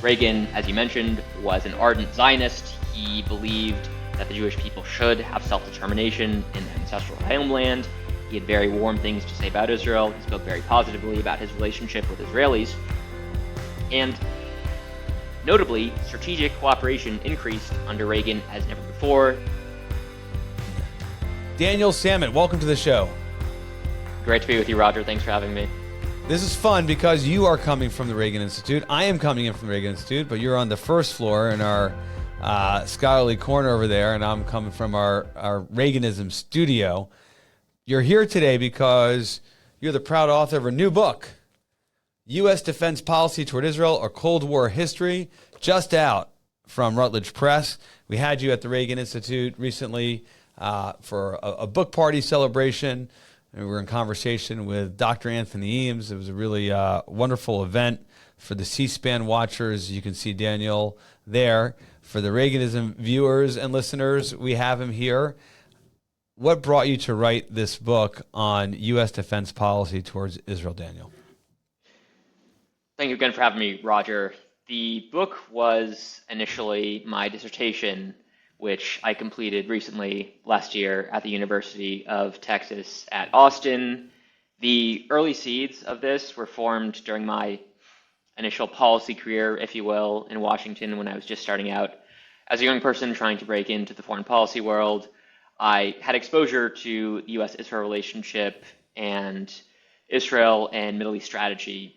Reagan, as you mentioned, was an ardent Zionist. He believed that the Jewish people should have self-determination in their ancestral homeland. He had very warm things to say about Israel. He spoke very positively about his relationship with Israelis. And notably, strategic cooperation increased under Reagan as never before. Daniel Samet, welcome to the show. Great to be with you, Roger. Thanks for having me. This is fun because you are coming from the Reagan Institute. I am coming in from the Reagan Institute, but you're on the first floor in our scholarly corner over there, and I'm coming from our Reaganism studio. You're here today because you're the proud author of a new book, U.S. Defense Policy Toward Israel, A Cold War History, just out from Routledge Press. We had you at the Reagan Institute recently for a book party celebration. And we were in conversation with Dr. Anthony Eames. It was a really wonderful event for the C-SPAN watchers. You can see Daniel there. For the Reaganism viewers and listeners, we have him here. What brought you to write this book on U.S. defense policy towards Israel, Daniel? Thank you again for having me, Roger. The book was initially my dissertation, which I completed recently last year at the University of Texas at Austin. The early seeds of this were formed during my initial policy career, if you will, in Washington when I was just starting out. As a young person trying to break into the foreign policy world, I had exposure to the U.S.-Israel relationship and Israel and Middle East strategy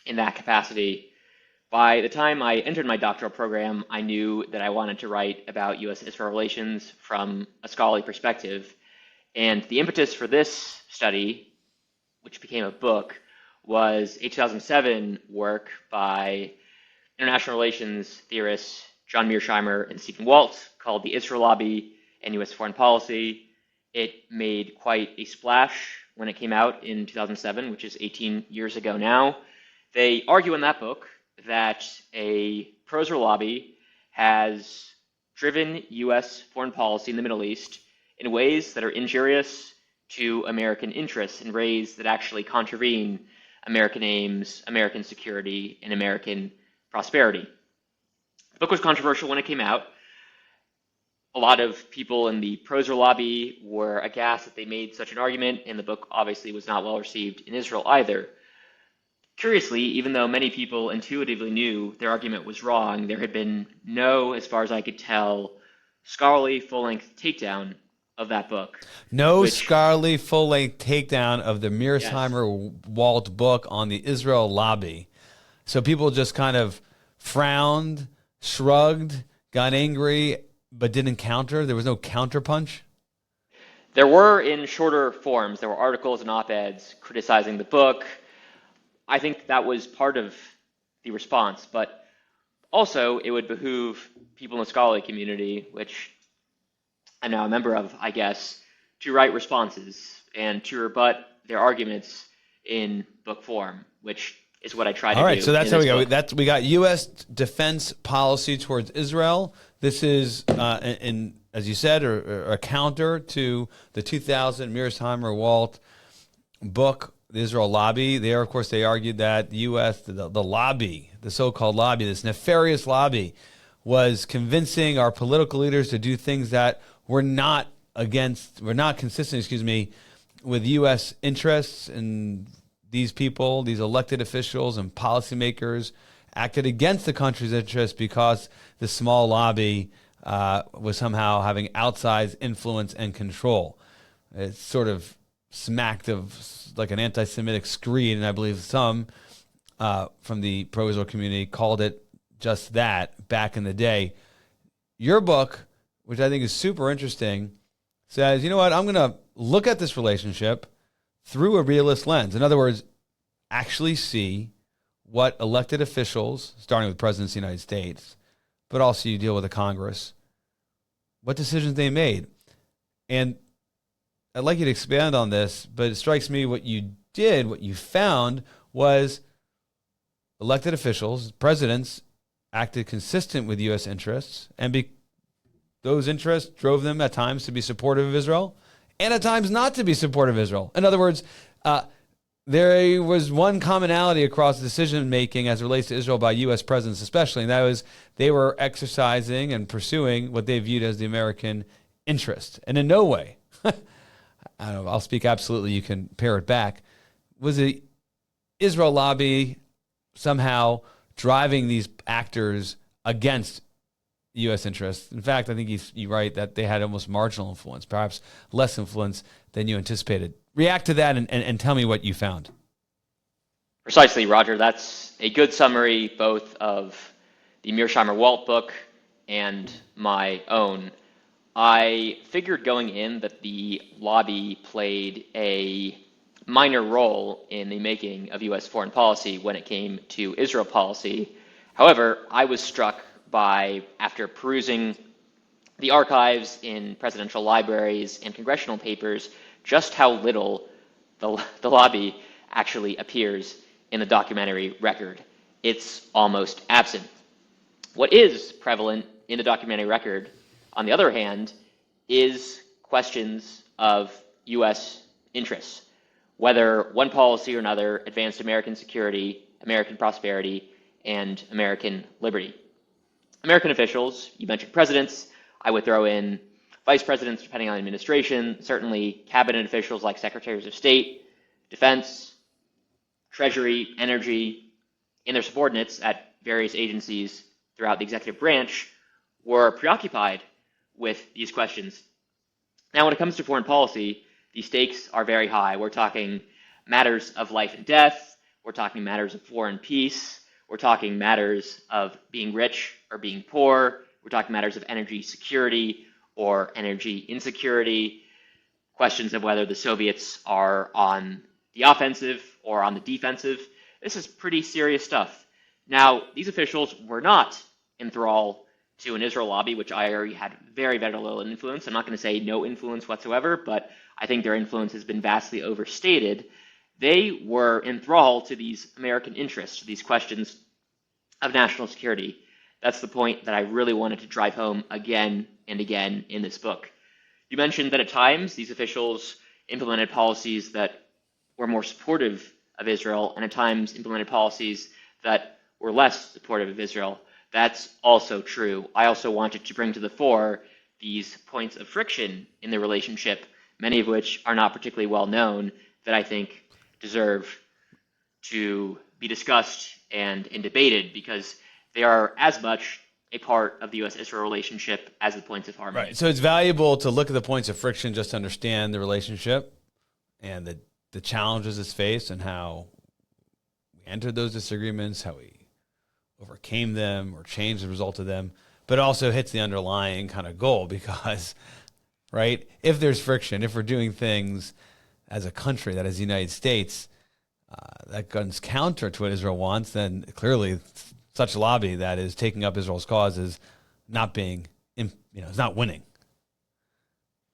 in that capacity. By the time I entered my doctoral program, I knew that I wanted to write about U.S.-Israel relations from a scholarly perspective. And the impetus for this study, which became a book, was a 2007 work by international relations theorists John Mearsheimer and Stephen Walt called The Israel Lobby and U.S. Foreign Policy. It made quite a splash when it came out in 2007, which is 18 years ago now. They argue in that book that a pro-Israel lobby has driven U.S. foreign policy in the Middle East in ways that are injurious to American interests, in ways that actually contravene American aims, American security, and American prosperity. The book was controversial when it came out. A lot of people in the pro-Israel lobby were aghast that they made such an argument, and the book obviously was not well received in Israel either. Curiously, even though many people intuitively knew their argument was wrong, there had been no, as far as I could tell, scholarly full-length takedown of that book. No scholarly full-length takedown of the Mearsheimer-Walt book on the Israel lobby. So people just kind of frowned, shrugged, got angry, but didn't counter? There was no counterpunch? There were in shorter forms. There were articles and op-eds criticizing the book. I think that was part of the response, but also it would behoove people in the scholarly community, which I'm now a member of, I guess, to write responses and to rebut their arguments in book form, which is what I try to do. All right, so that's how we go. Book. We got U.S. defense policy towards Israel. This is, as you said, a counter to the 2000 Mearsheimer-Walt book, the Israel lobby. There, of course, they argued that the U.S., the lobby, the so-called lobby, this nefarious lobby, was convincing our political leaders to do things that were not consistent, with U.S. interests, and these people, these elected officials and policymakers acted against the country's interests because the small lobby was somehow having outsized influence and control. It sort of smacked of like an anti-Semitic screed, and I believe some from the pro-Israel community called it just that back in the day. Your book, which I think is super interesting, says, you know what, I'm going to look at this relationship through a realist lens. In other words, actually see what elected officials, starting with presidents of the United States, but also you deal with the Congress, what decisions they made. And I'd like you to expand on this, but it strikes me what you found was elected officials, presidents, acted consistent with U.S. interests, and those interests drove them at times to be supportive of Israel and at times not to be supportive of Israel. In other words, there was one commonality across decision-making as it relates to Israel by U.S. presidents especially, and that was they were exercising and pursuing what they viewed as the American interest. And in no way, I don't know, I'll speak absolutely, you can pare it back, was the Israel lobby somehow driving these actors against U.S. interests. In fact, I think you're right that they had almost marginal influence, perhaps less influence than you anticipated. React to that and tell me what you found. Precisely, Roger. That's a good summary both of the Mearsheimer Walt book and my own. I figured going in that the lobby played a minor role in the making of U.S. foreign policy when it came to Israel policy. However, I was struck by, after perusing the archives in presidential libraries and congressional papers, just how little the lobby actually appears in the documentary record. It's almost absent. What is prevalent in the documentary record, on the other hand, is questions of U.S. interests, whether one policy or another advanced American security, American prosperity, and American liberty. American officials, you mentioned presidents, I would throw in vice presidents depending on administration, certainly cabinet officials like secretaries of state, defense, treasury, energy, and their subordinates at various agencies throughout the executive branch were preoccupied with these questions. Now, when it comes to foreign policy, the stakes are very high. We're talking matters of life and death. We're talking matters of war and peace. We're talking matters of being rich or being poor. We're talking matters of energy security or energy insecurity, questions of whether the Soviets are on the offensive or on the defensive. This is pretty serious stuff. Now, these officials were not in thrall to an Israel lobby, which I already had very, very little influence. I'm not going to say no influence whatsoever, but I think their influence has been vastly overstated. They were in thrall to these American interests, these questions of national security. That's the point that I really wanted to drive home again and again in this book. You mentioned that at times these officials implemented policies that were more supportive of Israel, and at times implemented policies that were less supportive of Israel. That's also true. I also wanted to bring to the fore these points of friction in the relationship, many of which are not particularly well known, that I think deserve to be discussed and debated, because they are as much a part of the U.S.-Israel relationship as the points of harmony. Right. So it's valuable to look at the points of friction just to understand the relationship and the challenges it's faced and how we entered those disagreements, how we overcame them or changed the result of them, but also hits the underlying kind of goal because, right, if there's friction, if we're doing things as a country, that is the United States, that goes counter to what Israel wants, then clearly such a lobby that is taking up Israel's cause is not being, it's not winning.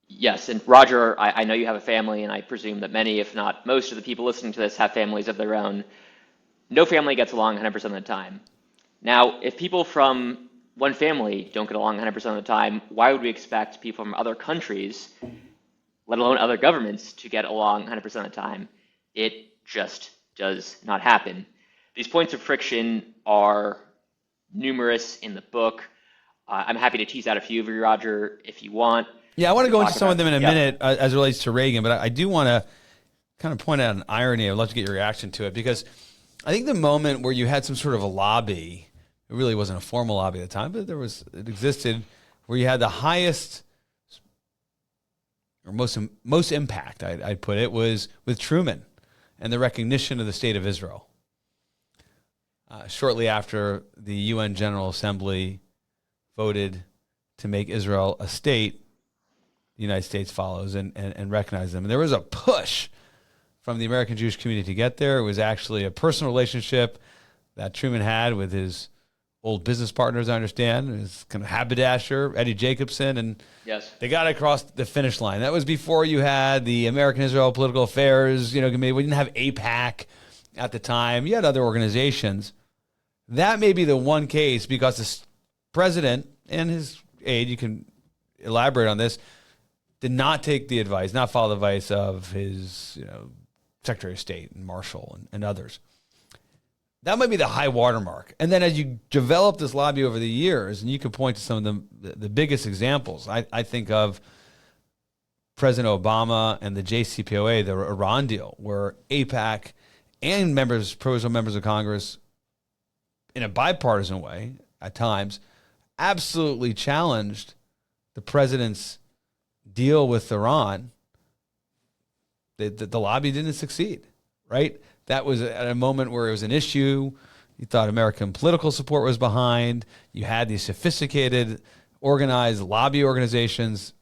Yes, and Roger, I know you have a family, and I presume that many, if not most of the people listening to this have families of their own. No family gets along 100% of the time. Now, if people from one family don't get along 100% of the time, why would we expect people from other countries, let alone other governments, to get along 100% of the time? It just does not happen. These points of friction are numerous in the book. I'm happy to tease out a few of you, Roger, if you want. Yeah, I want to go into some of them in a minute as it relates to Reagan, but I do want to kind of point out an irony. I'd love to get your reaction to it, because I think the moment where you had some sort of a lobby, it really wasn't a formal lobby at the time, but it existed, where you had the highest or most impact, I'd put it, was with Truman and the recognition of the state of Israel. Shortly after the UN General Assembly voted to make Israel a state, the United States follows and recognizes them. And there was a push from the American Jewish community to get there. It was actually a personal relationship that Truman had with his old business partners, I understand, his kind of haberdasher, Eddie Jacobson, and yes, they got across the finish line. That was before you had the American Israel Political Affairs, committee. We didn't have AIPAC at the time. You had other organizations. That may be the one case, because the president and his aide, you can elaborate on this, did not take the advice, not follow the advice of his, Secretary of State and Marshall and others. That might be the high watermark. And then as you develop this lobby over the years, and you can point to some of the biggest examples, I think of President Obama and the JCPOA, the Iran deal, where AIPAC and provisional members of Congress, in a bipartisan way at times, absolutely challenged the president's deal with Iran. The lobby didn't succeed, right? That was at a moment where it was an issue. You thought American political support was behind. You had these sophisticated, organized lobby organizations,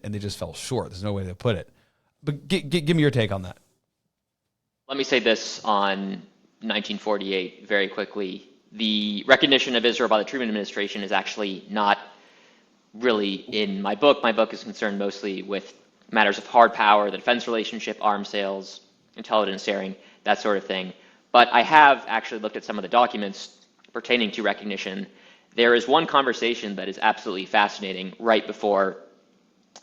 and they just fell short. There's no way to put it. But give me your take on that. Let me say this on 1948 very quickly. The recognition of Israel by the Truman administration is actually not really in my book. My book is concerned mostly with matters of hard power, the defense relationship, arms sales, intelligence sharing, that sort of thing. But I have actually looked at some of the documents pertaining to recognition. There is one conversation that is absolutely fascinating right before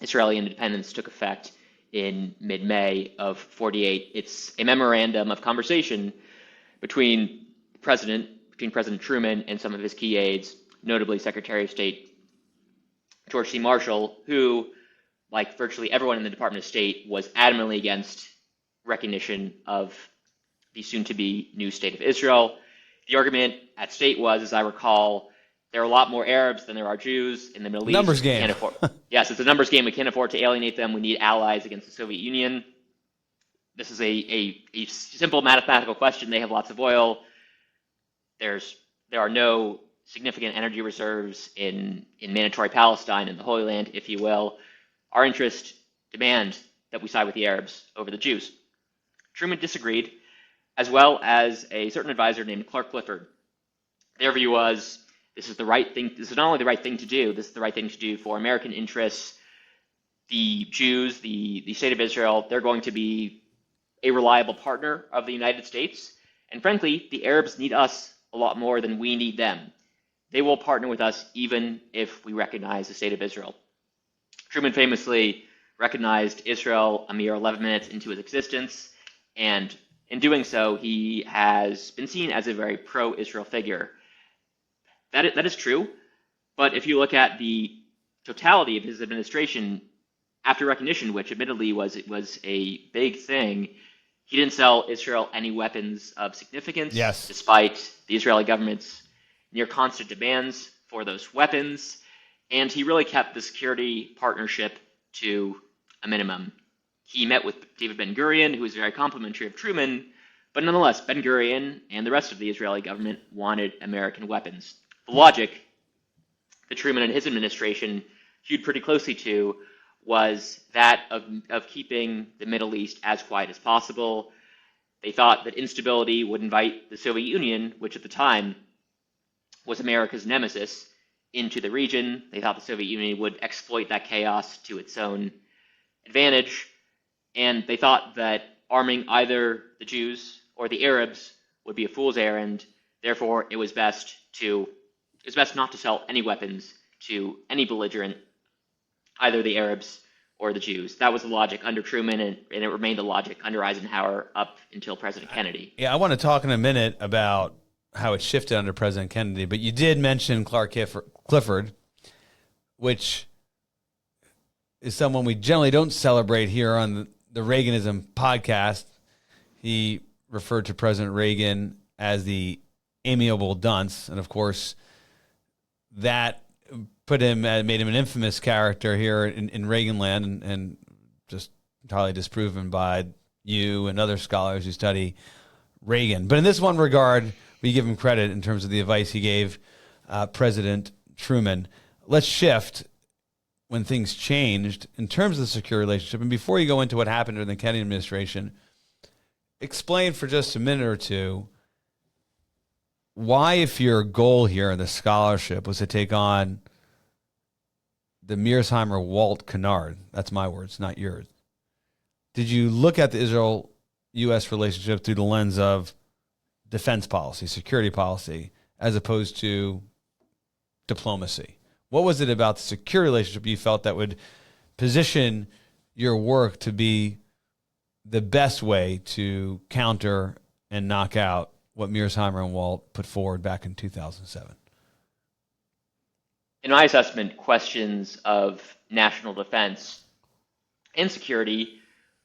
Israeli independence took effect in mid-May of 48. It's a memorandum of conversation between President Truman and some of his key aides, notably Secretary of State George C. Marshall, who, like virtually everyone in the Department of State, was adamantly against recognition of the soon-to-be new state of Israel. The argument at state was, as I recall, there are a lot more Arabs than there are Jews in the Middle East. Numbers game. Can't afford, yes, it's a numbers game. We can't afford to alienate them. We need allies against the Soviet Union. This is a simple mathematical question. They have lots of oil. There are no significant energy reserves in mandatory Palestine, in the Holy Land, if you will. Our interests demand that we side with the Arabs over the Jews. Truman disagreed, as well as a certain advisor named Clark Clifford. Their view was, this is the right thing. This is not only the right thing to do, this is the right thing to do for American interests. The Jews, the state of Israel, they're going to be a reliable partner of the United States. And frankly, the Arabs need us a lot more than we need them. They will partner with us even if we recognize the state of Israel. Truman famously recognized Israel a mere 11 minutes into his existence, and in doing so, he has been seen as a very pro-Israel figure. That is true, but if you look at the totality of his administration after recognition, which admittedly was a big thing, he didn't sell Israel any weapons of significance, yes, despite the Israeli government's near constant demands for those weapons, and he really kept the security partnership to a minimum. He met with David Ben-Gurion, who was very complimentary of Truman, but nonetheless, Ben-Gurion and the rest of the Israeli government wanted American weapons. The logic that Truman and his administration hewed pretty closely to was that of keeping the Middle East as quiet as possible. They thought that instability would invite the Soviet Union, which at the time was America's nemesis, into the region. They thought the Soviet Union would exploit that chaos to its own advantage. And they thought that arming either the Jews or the Arabs would be a fool's errand. Therefore, it was best not to sell any weapons to any belligerent, either the Arabs or the Jews. That was the logic under Truman, and it remained the logic under Eisenhower up until President Kennedy. Yeah, I want to talk in a minute about how it shifted under President Kennedy, but you did mention Clark Clifford, which is someone we generally don't celebrate here on the Reaganism podcast. He referred to President Reagan as the amiable dunce, and of course, that made him an infamous character here in Reaganland, and just entirely disproven by you and other scholars who study Reagan. But in this one regard, we give him credit in terms of the advice he gave President Truman. Let's shift when things changed in terms of the secure relationship. And before you go into what happened during the Kennedy administration, explain for just a minute or two why, if your goal here in the scholarship was to take on the Mearsheimer Walt canard, that's my words, not yours, did you look at the Israel-U.S. relationship through the lens of defense policy, security policy, as opposed to diplomacy? What was it about the security relationship you felt that would position your work to be the best way to counter and knock out what Mearsheimer and Walt put forward back in 2007? In my assessment, questions of national defense and security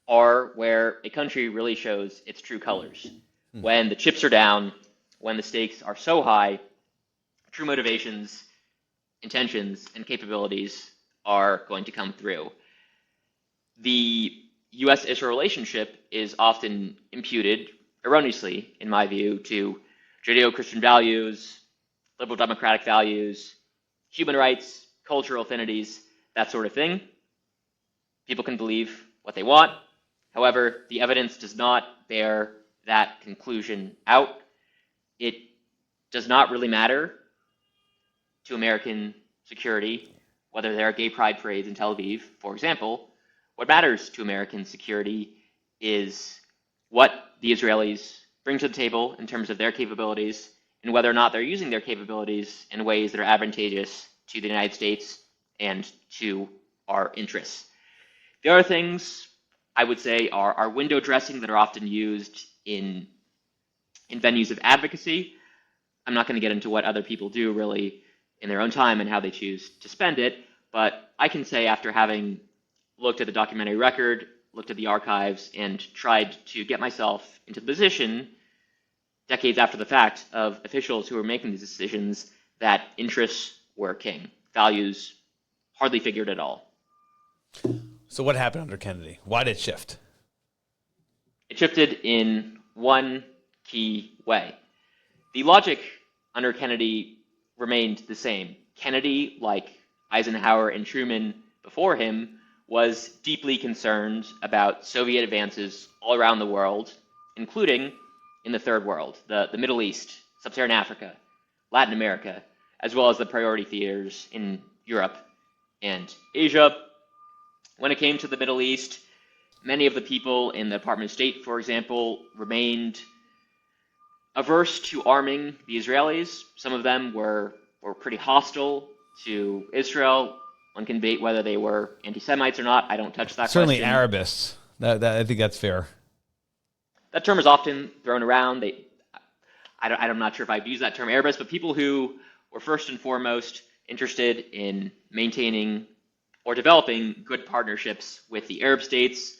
are where a country really shows its true colors. When the chips are down, when the stakes are so high, true motivations, intentions, and capabilities are going to come through. The U.S.-Israel relationship is often imputed, erroneously, in my view, to Judeo-Christian values, liberal democratic values, human rights, cultural affinities, that sort of thing. People can believe what they want. However, the evidence does not bear that conclusion out. It does not really matter to American security whether there are gay pride parades in Tel Aviv, for example. What matters to American security is what the Israelis bring to the table in terms of their capabilities and whether or not they're using their capabilities in ways that are advantageous to the United States and to our interests. The other things I would say are window dressing that are often used in venues of advocacy. I'm not going to get into what other people do really in their own time and how they choose to spend it, but I can say after having looked at the documentary record, looked at the archives, and tried to get myself into the position, decades after the fact, of officials who were making these decisions, that interests were king. Values hardly figured at all. So what happened under Kennedy? Why did it shift? It shifted in one key way. The logic under Kennedy remained the same. Kennedy, like Eisenhower and Truman before him, was deeply concerned about Soviet advances all around the world, including in the Third World, the Middle East, Sub-Saharan Africa, Latin America, as well as the priority theaters in Europe and Asia. When it came to the Middle East, many of the people in the Department of State, for example, remained averse to arming the Israelis. Some of them were pretty hostile to Israel. One can debate whether they were anti-Semites or not. I don't touch that Certainly question. Arabists. I think that's fair. That term is often thrown around. I'm not sure if I've used that term, Arabists, but people who were first and foremost interested in maintaining or developing good partnerships with the Arab states,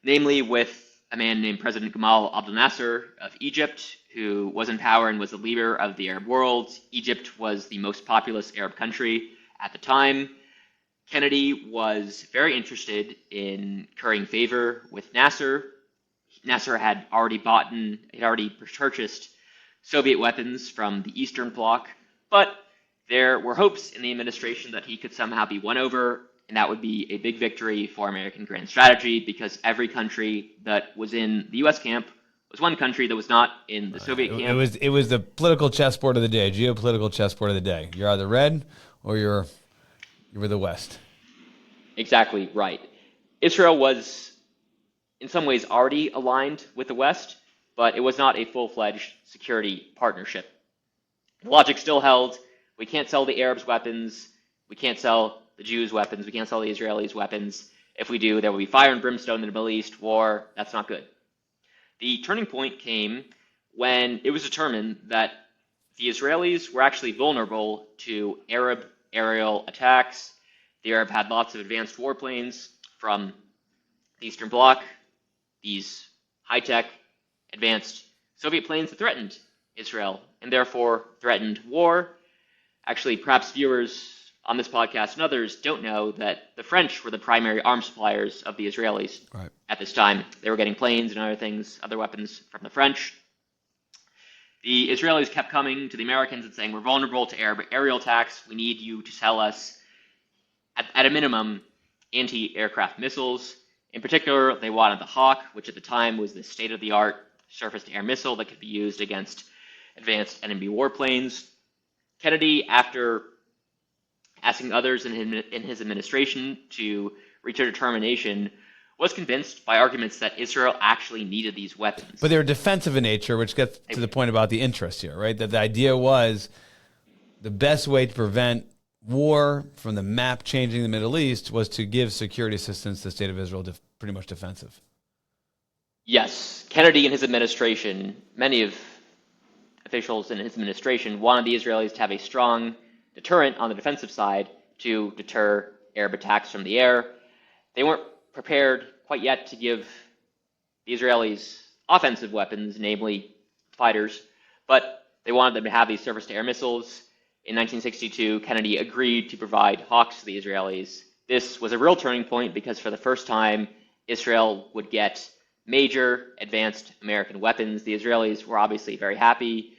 namely with a man named President Gamal Abdel Nasser of Egypt, who was in power and was the leader of the Arab world. Egypt was the most populous Arab country at the time. Kennedy was very interested in currying favor with Nasser. Nasser had already purchased Soviet weapons from the Eastern Bloc, but there were hopes in the administration that he could somehow be won over, and that would be a big victory for American grand strategy, because every country that was in the U.S. camp was one country that was not in the Soviet camp. It was the political chessboard of the day, geopolitical chessboard of the day. You're either red or you're with the West. Exactly right. Israel was in some ways already aligned with the West, but it was not a full-fledged security partnership. The logic still held. We can't sell the Arabs weapons. We can't sell the Jews weapons. We can't sell the Israelis weapons. If we do, there will be fire and brimstone in the Middle East, war. That's not good. The turning point came when it was determined that the Israelis were actually vulnerable to Arab aerial attacks. The Arab had lots of advanced warplanes from the Eastern Bloc, these high-tech, advanced Soviet planes that threatened Israel and therefore threatened war. Actually, perhaps viewers on this podcast and others don't know that the French were the primary arms suppliers of the Israelis at this time. They were getting planes and other things, other weapons from the French. The Israelis kept coming to the Americans and saying, we're vulnerable to Arab aerial attacks. We need you to sell us, at a minimum, anti-aircraft missiles. In particular, they wanted the Hawk, which at the time was the state-of-the-art surface-to-air missile that could be used against advanced enemy warplanes. Kennedy, after asking others in his administration to reach a determination, was convinced by arguments that Israel actually needed these weapons. But they were defensive in nature, which gets to the point about the interest here, right? That the idea was the best way to prevent war from the map changing the Middle East was to give security assistance to the state of Israel, pretty much defensive. Yes, Kennedy and his administration, many of officials in his administration wanted the Israelis to have a strong deterrent on the defensive side to deter Arab attacks from the air. They weren't prepared quite yet to give the Israelis offensive weapons, namely fighters, but they wanted them to have these surface-to-air missiles. In 1962, Kennedy agreed to provide Hawks to the Israelis. This was a real turning point because for the first time, Israel would get major advanced American weapons. The Israelis were obviously very happy.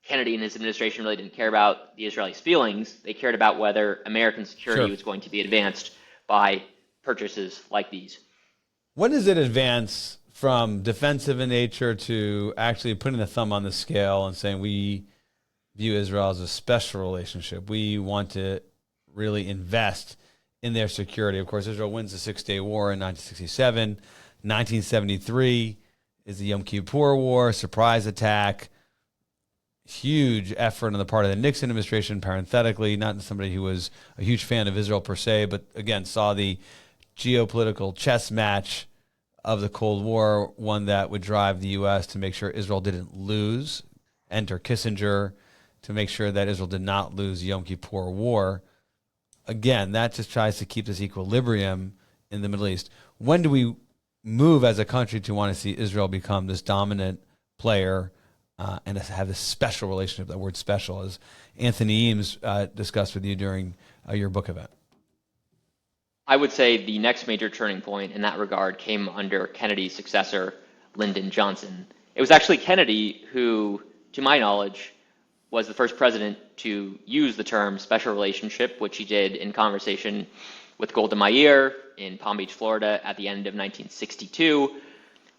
Kennedy and his administration really didn't care about the Israelis' feelings. They cared about whether American security was going to be advanced by purchases like these. When does it advance from defensive in nature to actually putting the thumb on the scale and saying we view Israel as a special relationship? We want to really invest in their security. Of course, Israel wins the Six-Day War in 1967. 1973 is the Yom Kippur War, surprise attack. Huge effort on the part of the Nixon administration, parenthetically, not somebody who was a huge fan of Israel per se, but again, saw the geopolitical chess match of the Cold War, one that would drive the U.S. to make sure Israel didn't lose. Enter Kissinger to make sure that Israel did not lose the Yom Kippur War. Again, that just tries to keep this equilibrium in the Middle East. When do we move as a country to want to see Israel become this dominant player and have this special relationship? That word special, as Anthony Eames discussed with you during your book event. I would say the next major turning point in that regard came under Kennedy's successor, Lyndon Johnson. It was actually Kennedy who, to my knowledge, was the first president to use the term special relationship, which he did in conversation with Golda Meir in Palm Beach, Florida at the end of 1962.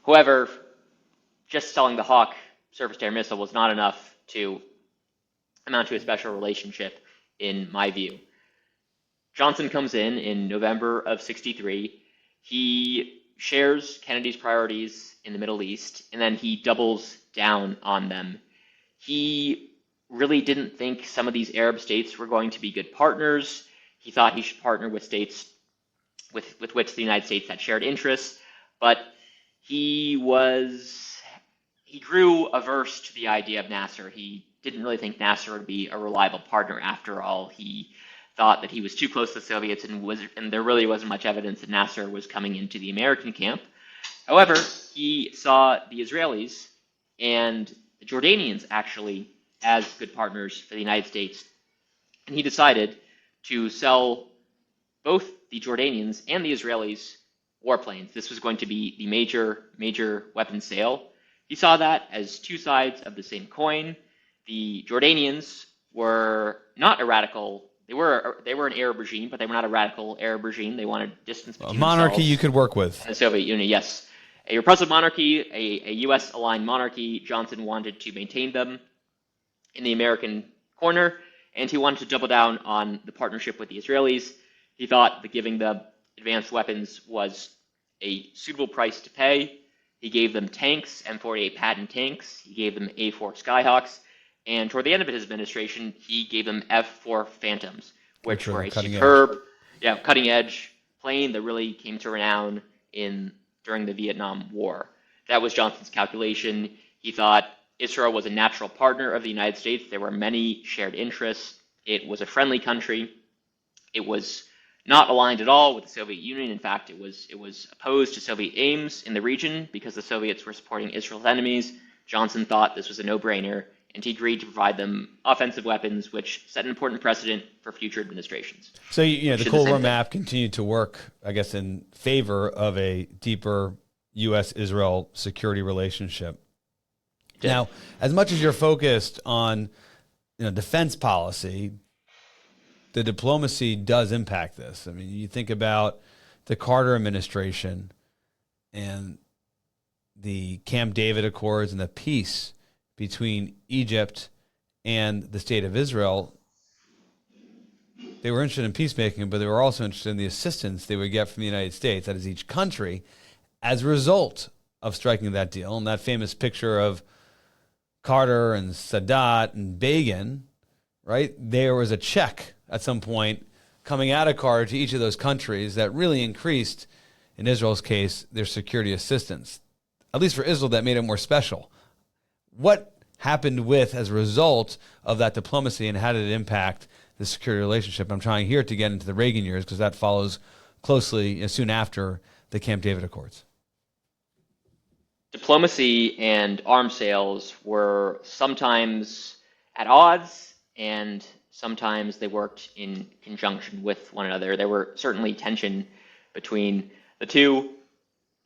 However, just selling the Hawk surface-to-air missile was not enough to amount to a special relationship, in my view. Johnson comes in November of 63. He shares Kennedy's priorities in the Middle East, and then he doubles down on them. He really didn't think some of these Arab states were going to be good partners. He thought he should partner with states with which the United States had shared interests, but he grew averse to the idea of Nasser. He didn't really think Nasser would be a reliable partner after all. He thought that he was too close to the Soviets, and there really wasn't much evidence that Nasser was coming into the American camp. However, he saw the Israelis and the Jordanians actually as good partners for the United States, and he decided to sell both the Jordanians and the Israelis warplanes. This was going to be the major weapons sale. He saw that as two sides of the same coin. The Jordanians were not a radical. They were an Arab regime, but they were not a radical Arab regime. They wanted distance between a monarchy themselves you could work with. and the Soviet Union, yes. A repressive monarchy, a U.S.-aligned monarchy. Johnson wanted to maintain them in the American corner, and he wanted to double down on the partnership with the Israelis. He thought that giving them advanced weapons was a suitable price to pay. He gave them tanks, M48 Patton tanks. He gave them A4 Skyhawks. And toward the end of his administration, he gave them F4 Phantoms, which were a superb, cutting-edge plane that really came to renown during the Vietnam War. That was Johnson's calculation. He thought Israel was a natural partner of the United States. There were many shared interests. It was a friendly country. It was not aligned at all with the Soviet Union. In fact, it was opposed to Soviet aims in the region because the Soviets were supporting Israel's enemies. Johnson thought this was a no-brainer, and he agreed to provide them offensive weapons, which set an important precedent for future administrations. So, the Cold War map continued to work, I guess, in favor of a deeper U.S.-Israel security relationship. Now, as much as you're focused on defense policy, the diplomacy does impact this. I mean, you think about the Carter administration and the Camp David Accords and the peace between Egypt and the State of Israel. They were interested in peacemaking, but they were also interested in the assistance they would get from the United States, that is each country, as a result of striking that deal. And that famous picture of Carter and Sadat and Begin, right? There was a check at some point coming out of Carter to each of those countries that really increased, in Israel's case, their security assistance. at least for Israel, that made it more special. What happened as a result of that diplomacy, and how did it impact the security relationship? I'm trying here to get into the Reagan years because that follows closely soon after the Camp David Accords. Diplomacy and arms sales were sometimes at odds, and sometimes they worked in conjunction with one another. There were certainly tension between the two.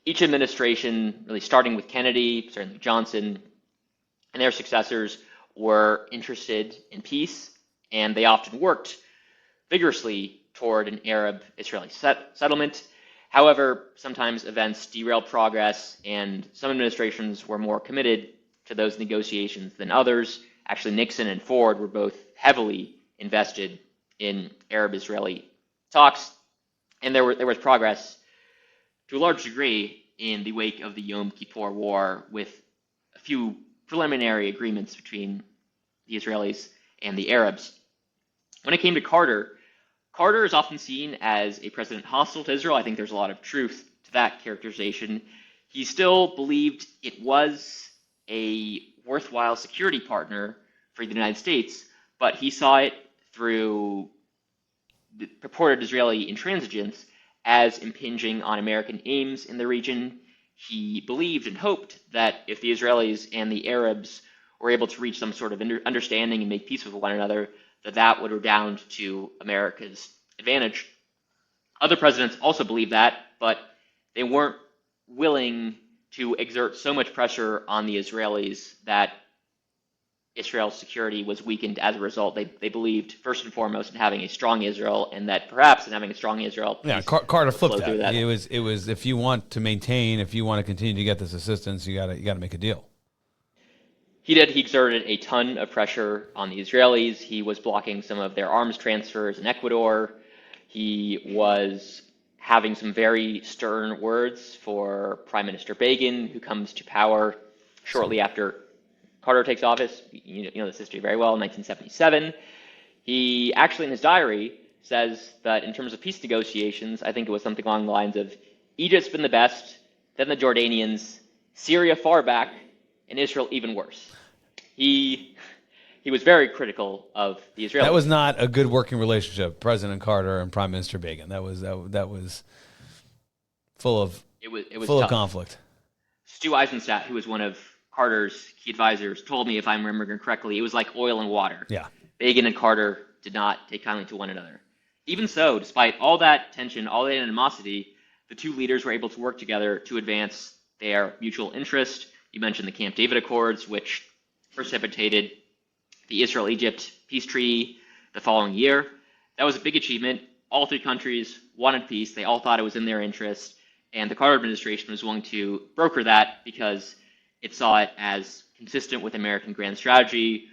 Each administration, really starting with Kennedy, certainly Johnson, and their successors, were interested in peace, and they often worked vigorously toward an Arab-Israeli settlement. However, sometimes events derailed progress, and some administrations were more committed to those negotiations than others. Actually, Nixon and Ford were both heavily invested in Arab-Israeli talks, and there was progress to a large degree in the wake of the Yom Kippur War, with a few preliminary agreements between the Israelis and the Arabs. When it came to Carter, Carter is often seen as a president hostile to Israel. I think there's a lot of truth to that characterization. He still believed it was a worthwhile security partner for the United States, but he saw it through the purported Israeli intransigence as impinging on American aims in the region. He believed and hoped that if the Israelis and the Arabs were able to reach some sort of understanding and make peace with one another, that would redound to America's advantage. Other presidents also believed that, but they weren't willing to exert so much pressure on the Israelis that Israel's security was weakened as a result. They believed, first and foremost, in having a strong Israel, and that perhaps in having a strong Israel, Carter flipped that. It was if you want to maintain, if you want to continue to get this assistance, you got to make a deal. He did. He exerted a ton of pressure on the Israelis. He was blocking some of their arms transfers in Ecuador. He was having some very stern words for Prime Minister Begin, who comes to power shortly after Carter takes office. You know this history very well. In 1977, he actually in his diary says that in terms of peace negotiations, I think it was something along the lines of Egypt's been the best, then the Jordanians, Syria far back, and Israel even worse. He was very critical of the Israelis. That was not a good working relationship, President Carter and Prime Minister Begin. That was full of of conflict. Stu Eisenstadt, who was one of Carter's key advisors, told me, if I'm remembering correctly, it was like oil and water. Yeah. Begin and Carter did not take kindly to one another. Even so, despite all that tension, all that animosity, the two leaders were able to work together to advance their mutual interest. You mentioned the Camp David Accords, which precipitated the Israel-Egypt peace treaty the following year. That was a big achievement. All three countries wanted peace. They all thought it was in their interest. And the Carter administration was willing to broker that because it saw it as consistent with American grand strategy.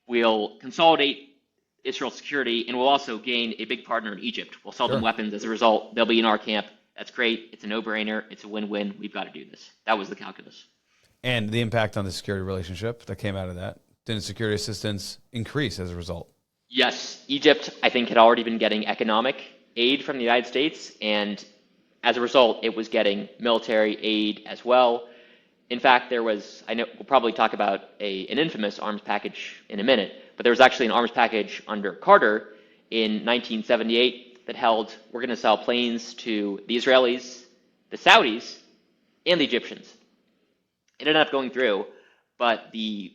We'll consolidate Israel's security, and we'll also gain a big partner in Egypt. We'll sell them weapons as a result. They'll be in our camp. That's great. It's a no-brainer. It's a win-win. We've got to do this. That was the calculus. And the impact on the security relationship that came out of that. Didn't security assistance increase as a result? Yes. Egypt, I think, had already been getting economic aid from the United States, and as a result, it was getting military aid as well. In fact, there was, I know we'll probably talk about an infamous arms package in a minute, but there was actually an arms package under Carter in 1978 that held, we're going to sell planes to the Israelis, the Saudis, and the Egyptians. It ended up going through, but the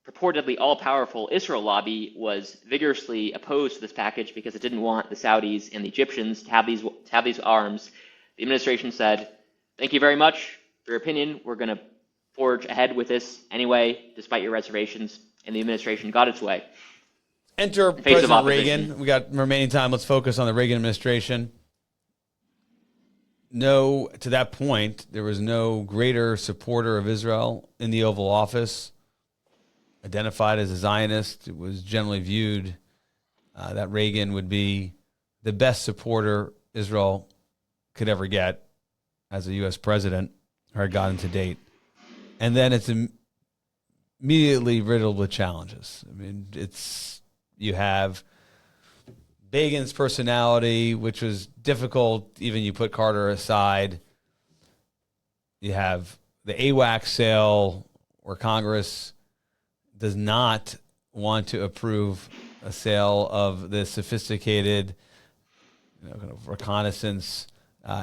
purportedly all-powerful Israel lobby was vigorously opposed to this package because it didn't want the Saudis and the Egyptians to have these arms. The administration said, thank you very much for your opinion. We're going to forge ahead with this anyway, despite your reservations, and the administration got its way. Enter President Reagan. We got remaining time. Let's focus on the Reagan administration. No, to that point, there was no greater supporter of Israel in the Oval Office. Identified as a Zionist, it was generally viewed that Reagan would be the best supporter Israel could ever get as a U.S. president, or had gotten to date. And then it's immediately riddled with challenges. I mean, you have Begin's personality, which was difficult, even you put Carter aside. You have the AWACS sale, where Congress does not want to approve a sale of the sophisticated, kind of reconnaissance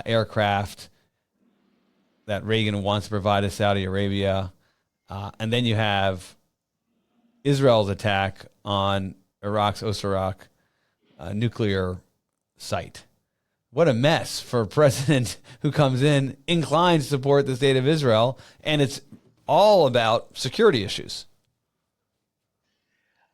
aircraft that Reagan wants to provide to Saudi Arabia. And then you have Israel's attack on Iraq's Osirak nuclear site. What a mess for a president who comes in inclined to support the state of Israel, and it's all about security issues.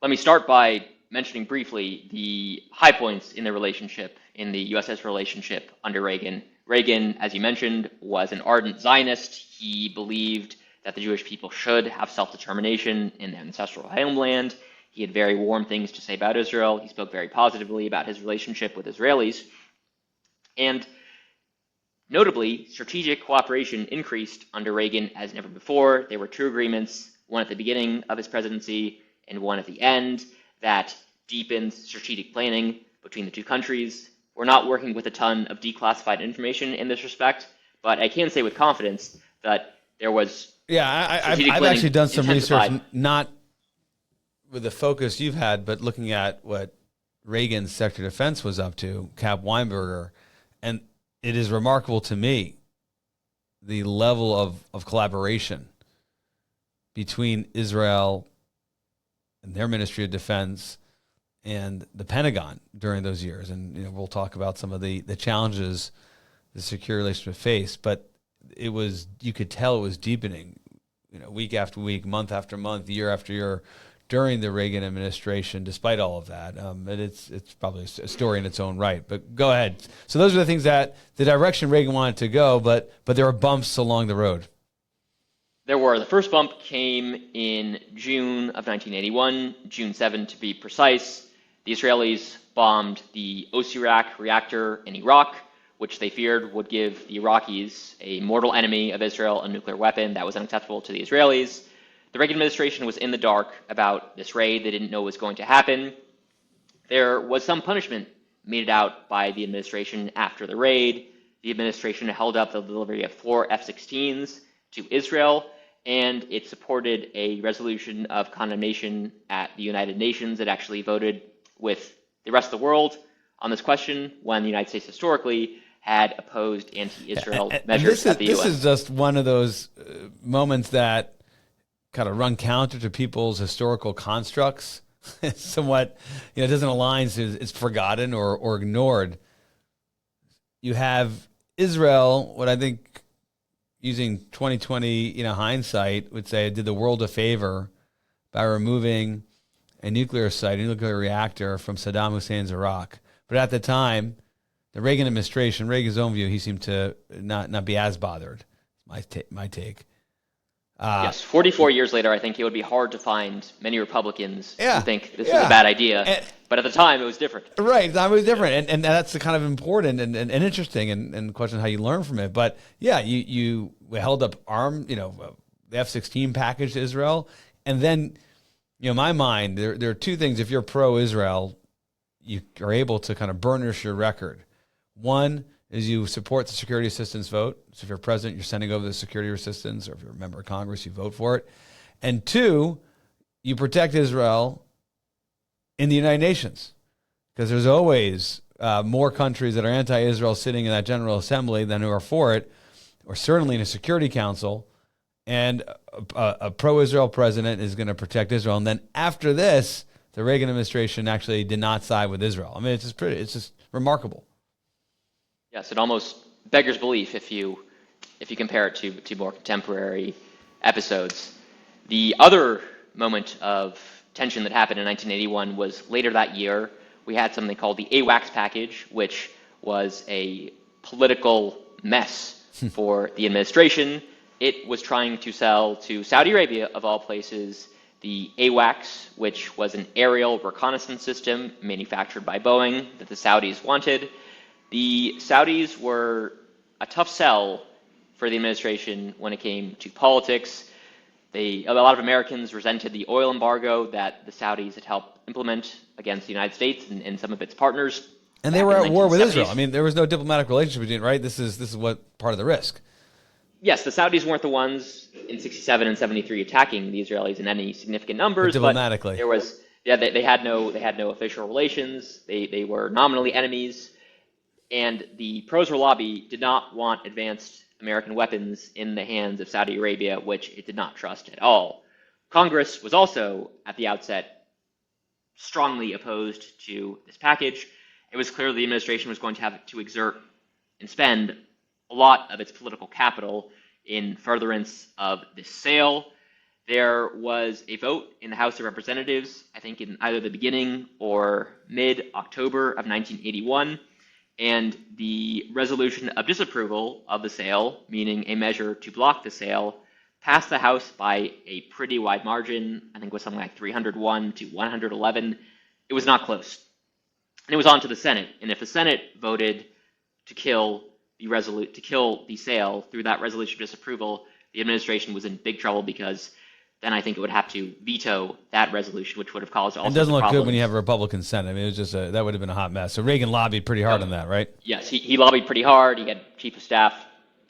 Let me start by mentioning briefly the high points in the relationship, in the U.S.-Israel relationship under Reagan. Reagan, as you mentioned, was an ardent Zionist. He believed that the Jewish people should have self-determination in their ancestral homeland. He had very warm things to say about Israel. He spoke very positively about his relationship with Israelis. And notably, strategic cooperation increased under Reagan as never before. There were two agreements, one at the beginning of his presidency and one at the end, that deepened strategic planning between the two countries. We're not working with a ton of declassified information in this respect, but I can say with confidence that there was I've actually done some research, not with the focus you've had, but looking at what Reagan's Secretary of Defense was up to, Cap Weinberger, and it is remarkable to me the level of collaboration between Israel and their Ministry of Defense and the Pentagon during those years. And we'll talk about some of the challenges the security relationship faced, but you could tell it was deepening, week after week, month after month, year after year during the Reagan administration, despite all of that. And it's probably a story in its own right. But go ahead. So those are the things that the direction Reagan wanted to go, but there were bumps along the road. There were. The first bump came in June of 1981, June 7 to be precise. The Israelis bombed the Osirak reactor in Iraq, which they feared would give the Iraqis, a mortal enemy of Israel, a nuclear weapon that was unacceptable to the Israelis. The Reagan administration was in the dark about this raid. They didn't know what was going to happen. There was some punishment meted out by the administration after the raid. The administration held up the delivery of 4 F-16s to Israel, and it supported a resolution of condemnation at the United Nations. It actually voted with the rest of the world on this question when the United States historically had opposed anti-Israel measures at the U.S. This is just one of those moments that kind of run counter to people's historical constructs. Somewhat, it doesn't align, so it's forgotten or ignored. You have Israel, what I think, using 2020 hindsight, would say did the world a favor by removing a nuclear site, a nuclear reactor from Saddam Hussein's Iraq. But at the time, the Reagan administration, Reagan's own view, he seemed to not be as bothered. My take. Yes, 44 years later, I think it would be hard to find many Republicans who think this is a bad idea. But at the time, it was different. Right, at the time it was different, and that's the kind of important and interesting and question how you learn from it. But yeah, you held up the F-16 package to Israel, and then in my mind, there are two things. If you're pro-Israel, you are able to kind of burnish your record. One is you support the security assistance vote. So if you're president, you're sending over the security assistance, or if you're a member of Congress, you vote for it. And two, you protect Israel in the United Nations, because there's always more countries that are anti-Israel sitting in that General Assembly than who are for it, or certainly in a Security Council. And a pro-Israel president is going to protect Israel. And then after this, the Reagan administration actually did not side with Israel. I mean, it's just remarkable. Yes, it almost beggars belief if you compare it to more contemporary episodes. The other moment of tension that happened in 1981 was later that year. We had something called the AWACS package, which was a political mess for the administration. It was trying to sell to Saudi Arabia, of all places, the AWACS, which was an aerial reconnaissance system manufactured by Boeing that the Saudis wanted. The Saudis were a tough sell for the administration when it came to politics. A lot of Americans resented the oil embargo that the Saudis had helped implement against the United States and some of its partners. And they were at war with Israel. I mean, there was no diplomatic relationship between, right? This is what part of the risk. yes, the Saudis weren't the ones in 67 and 73 attacking the Israelis in any significant numbers, but diplomatically. there was, yeah, they had no official relations. They were nominally enemies, and the pro-Israel lobby did not want advanced American weapons in the hands of Saudi Arabia, which it did not trust at all. Congress was also, at the outset, strongly opposed to this package. It was clear the administration was going to have to exert and spend a lot of its political capital in furtherance of this sale. There was a vote in the House of Representatives, I think in either the beginning or mid-October of 1981, and the resolution of disapproval of the sale, meaning a measure to block the sale, passed the House by a pretty wide margin. I think it was something like 301 to 111. It was not close. And it was on to the Senate. And if the Senate voted to kill the sale through that resolution of disapproval, the administration was in big trouble, because then I think it would have to veto that resolution, which would have caused all sorts of problems. It doesn't look good when you have a Republican Senate. I mean, it was just that would have been a hot mess. So Reagan lobbied pretty hard on that, right? Yes, he lobbied pretty hard. He had Chief of Staff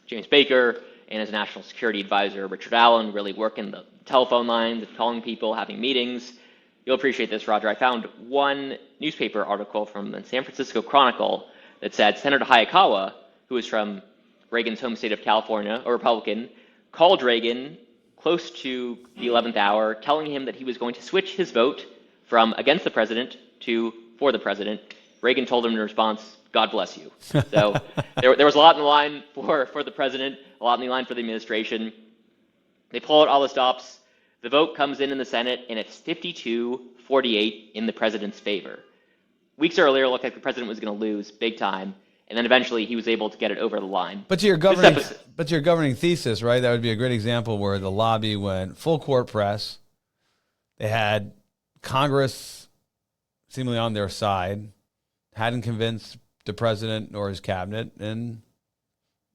James Baker and his National Security Advisor Richard Allen really working the telephone lines, calling people, having meetings. You'll appreciate this, Roger. I found one newspaper article from the San Francisco Chronicle that said Senator Hayakawa, who is from Reagan's home state of California, a Republican, called Reagan close to the 11th hour, telling him that he was going to switch his vote from against the president to for the president. Reagan told him in response, "God bless you." So there was a lot in the line for the president, a lot in the line for the administration. They pull out all the stops. The vote comes in the Senate, and it's 52-48 in the president's favor. Weeks earlier, it looked like the president was going to lose big time, and then eventually he was able to get it over the line. But to your governing thesis, right? That would be a great example where the lobby went full court press. They had Congress seemingly on their side, hadn't convinced the president nor his cabinet, and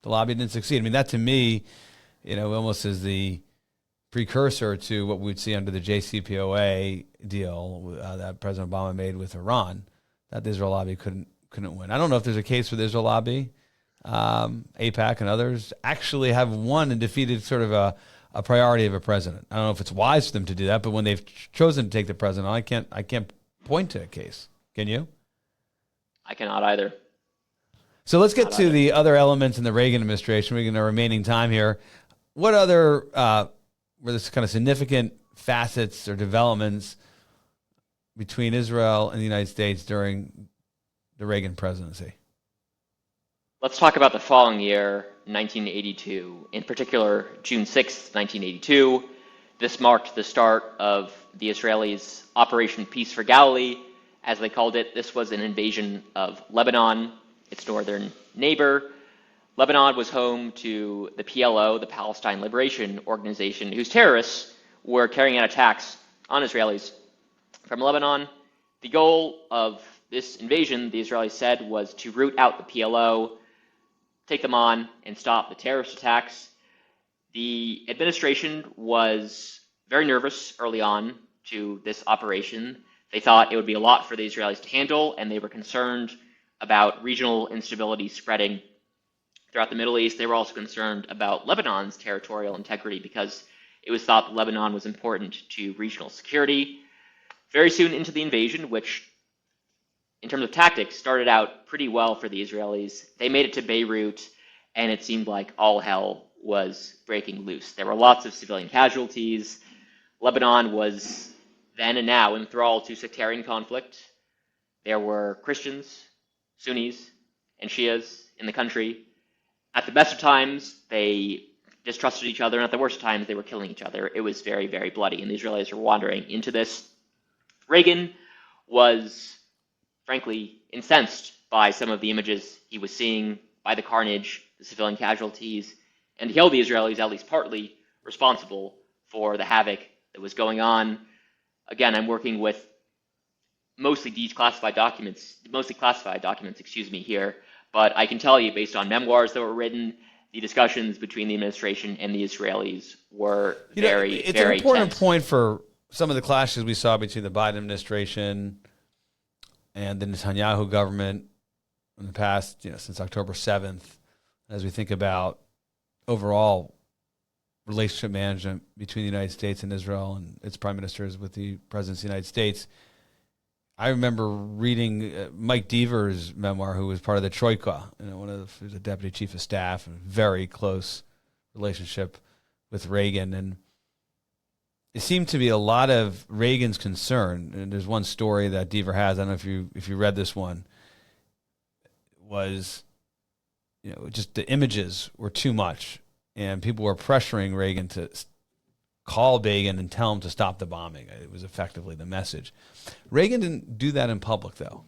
the lobby didn't succeed. I mean, that to me, almost is the precursor to what we'd see under the JCPOA deal that President Obama made with Iran, that the Israel lobby couldn't win. I don't know if there's a case for the Israel lobby. AIPAC and others actually have won and defeated sort of a priority of a president. I don't know if it's wise for them to do that, but when they've chosen to take the president, I can't point to a case. Can you? I cannot either. So let's get to the other elements in the Reagan administration. We're in our remaining time here. What other were this kind of significant facets or developments between Israel and the United States during the Reagan presidency? Let's talk about the following year, 1982. In particular, June 6th, 1982. This marked the start of the Israelis' Operation Peace for Galilee, as they called it. This was an invasion of Lebanon, its northern neighbor. Lebanon was home to the PLO, the Palestine Liberation Organization, whose terrorists were carrying out attacks on Israelis from Lebanon. The goal of this invasion, the Israelis said, was to root out the PLO, take them on, and stop the terrorist attacks. The administration was very nervous early on to this operation. They thought it would be a lot for the Israelis to handle, and they were concerned about regional instability spreading throughout the Middle East. They were also concerned about Lebanon's territorial integrity, because it was thought that Lebanon was important to regional security. Very soon into the invasion, which in terms of tactics started out pretty well for the Israelis, they made it to Beirut, and it seemed like all hell was breaking loose. There were lots of civilian casualties. Lebanon was then and now enthralled to sectarian conflict. There were Christians, Sunnis, and Shias in the country. At the best of times, they distrusted each other, and at the worst of times, they were killing each other. It was very, very bloody, and the Israelis were wandering into this. Reagan was, frankly, incensed by some of the images he was seeing, by the carnage, the civilian casualties, and he held the Israelis at least partly responsible for the havoc that was going on. Again, I'm working with mostly classified documents here, but I can tell you, based on memoirs that were written, the discussions between the administration and the Israelis were very it's very an important tense. point for some of the clashes we saw between the Biden administration and the Netanyahu government in the past, since October 7th, as we think about overall relationship management between the United States and Israel and its prime ministers with the presidents of the United States. I remember reading Mike Deaver's memoir, who was part of the Troika, he was a deputy chief of staff, and very close relationship with Reagan. And it seemed to be a lot of Reagan's concern. And there's one story that Deaver has, I don't know if you read this one, was, just the images were too much. And people were pressuring Reagan to call Reagan and tell him to stop the bombing. It was effectively the message. Reagan didn't do that in public, though.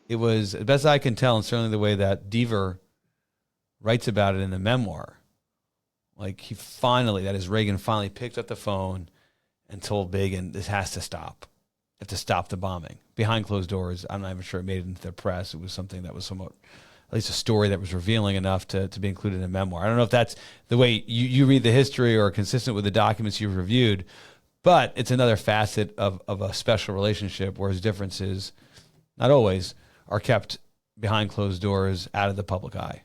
It was, as best I can tell, and certainly the way that Deaver writes about it in the memoir, like Reagan finally picked up the phone and told Reagan, this has to stop. You have to stop the bombing. Behind closed doors, I'm not even sure it made it into the press. It was something that was somewhat, at least a story that was revealing enough to be included in a memoir. I don't know if that's the way you read the history or consistent with the documents you've reviewed, but it's another facet of a special relationship, whereas differences, not always, are kept behind closed doors out of the public eye.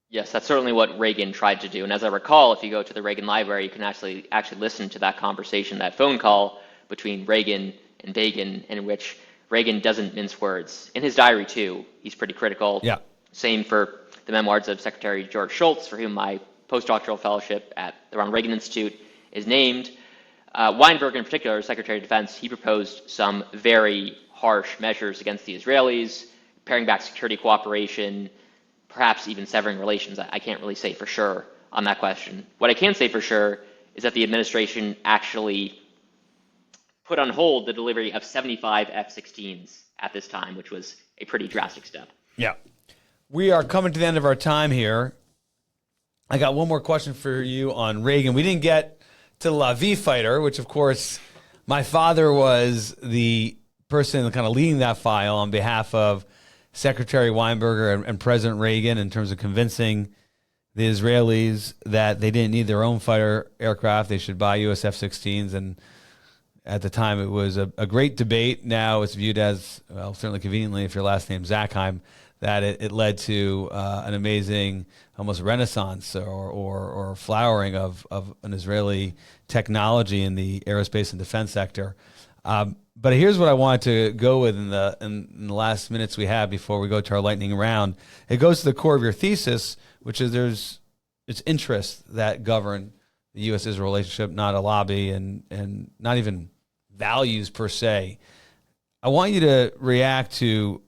Yes, that's certainly what Reagan tried to do. And as I recall, if you go to the Reagan Library, you can actually listen to that conversation, that phone call between Reagan and Reagan, in which Reagan doesn't mince words. In his diary, too, he's pretty critical. Yeah. Same for the memoirs of Secretary George Shultz, for whom my postdoctoral fellowship at the Ronald Reagan Institute is named. Weinberg, in particular, Secretary of Defense, he proposed some very harsh measures against the Israelis, paring back security cooperation, perhaps even severing relations. I can't really say for sure on that question. What I can say for sure is that the administration actually put on hold the delivery of 75 F-16s at this time, which was a pretty drastic step. Yeah. We are coming to the end of our time here. I got one more question for you on Reagan. We didn't get to the Lavi fighter, which, of course, my father was the person kind of leading that file on behalf of Secretary Weinberger and President Reagan in terms of convincing the Israelis that they didn't need their own fighter aircraft. They should buy US F-16s. And at the time, it was a great debate. Now it's viewed as, well, certainly conveniently, if your last name's Zakheim, that it led to an amazing, almost renaissance or flowering of an Israeli technology in the aerospace and defense sector. But here's what I wanted to go with in the last minutes we have before we go to our lightning round. It goes to the core of your thesis, which is it's interests that govern the U.S.-Israel relationship, not a lobby and not even values per se. I want you to react to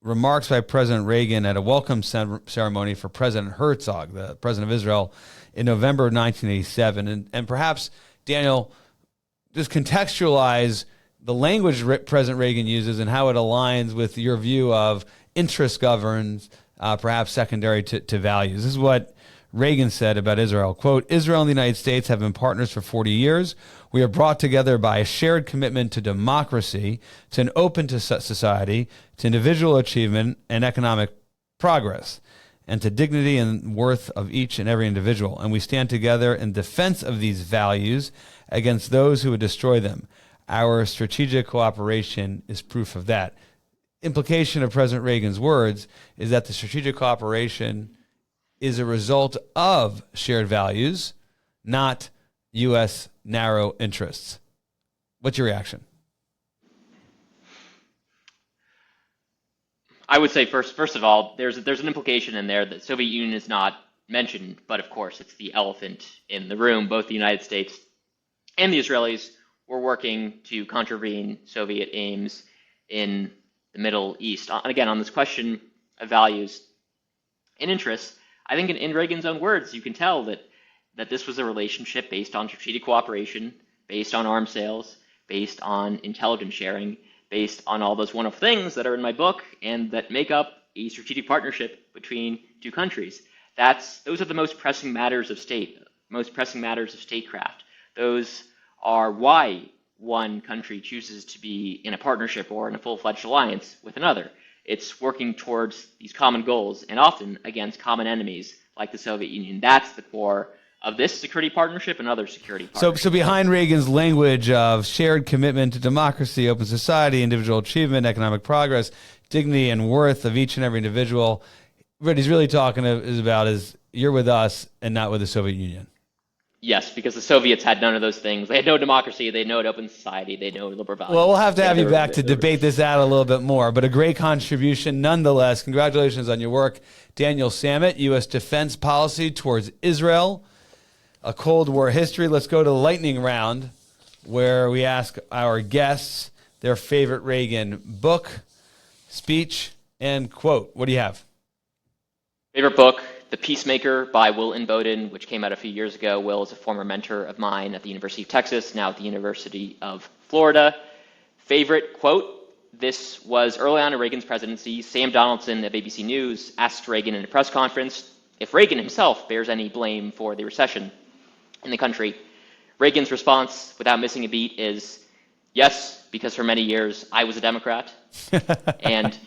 remarks by President Reagan at a welcome ceremony for President Herzog, the president of Israel, in November of 1987. And perhaps, Daniel, just contextualize the language President Reagan uses and how it aligns with your view of interest governs, perhaps secondary to values. This is what Reagan said about Israel. Quote, Israel and the United States have been partners for 40 years. We are brought together by a shared commitment to democracy, to an open society, to individual achievement and economic progress, and to dignity and worth of each and every individual. And we stand together in defense of these values against those who would destroy them. Our strategic cooperation is proof of that. Implication of President Reagan's words is that the strategic cooperation is a result of shared values, not U.S. narrow interests. What's your reaction? I would say first of all, there's an implication in there that the Soviet Union is not mentioned, but of course it's the elephant in the room. Both the United States and the Israelis were working to contravene Soviet aims in the Middle East. Again, on this question of values and interests, I think in Reagan's own words, you can tell that this was a relationship based on strategic cooperation, based on arms sales, based on intelligence sharing, based on all those wonderful things that are in my book and that make up a strategic partnership between two countries. Those are the most pressing matters of state, most pressing matters of statecraft. Those are why one country chooses to be in a partnership or in a full-fledged alliance with another. It's working towards these common goals and often against common enemies like the Soviet Union. That's the core of this security partnership and other security partnerships. So behind Reagan's language of shared commitment to democracy, open society, individual achievement, economic progress, dignity and worth of each and every individual, what he's really talking about is you're with us and not with the Soviet Union. Yes, because the Soviets had none of those things. They had no democracy. They had no open society. They had no liberal values. Well, we'll have to have you back to debate this out a little bit more, but a great contribution nonetheless. Congratulations on your work. Daniel Samet, U.S. Defense Policy Towards Israel, a Cold War History. Let's go to the lightning round, where we ask our guests their favorite Reagan book, speech, and quote. What do you have? Favorite book, The Peacemaker by Will Inboden, which came out a few years ago. Will is a former mentor of mine at the University of Texas, now at the University of Florida. Favorite quote, this was early on in Reagan's presidency. Sam Donaldson of ABC News asked Reagan in a press conference if Reagan himself bears any blame for the recession in the country. Reagan's response, without missing a beat, is, yes, because for many years I was a Democrat. And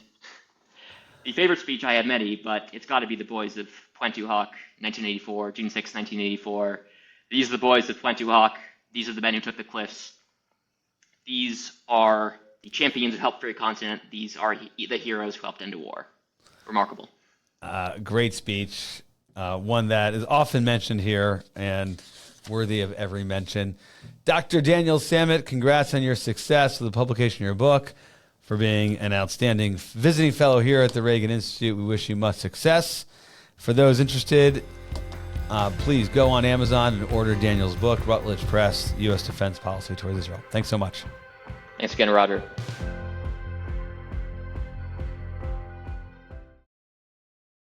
the favorite speech, I have many, but it's got to be the boys of Pointe-du-Hoc, 1984, June 6, 1984. These are the boys of Pointe-du-Hoc. These are the men who took the cliffs. These are the champions who helped free a continent. These are the heroes who helped end a war. Remarkable. Great speech. One that is often mentioned here and worthy of every mention. Dr. Daniel Samet, congrats on your success with the publication of your book, for being an outstanding visiting fellow here at the Reagan Institute. We wish you much success. For those interested, please go on Amazon and order Daniel's book, Routledge Press, U.S. Defense Policy Towards Israel. Thanks so much. Thanks again, Roger.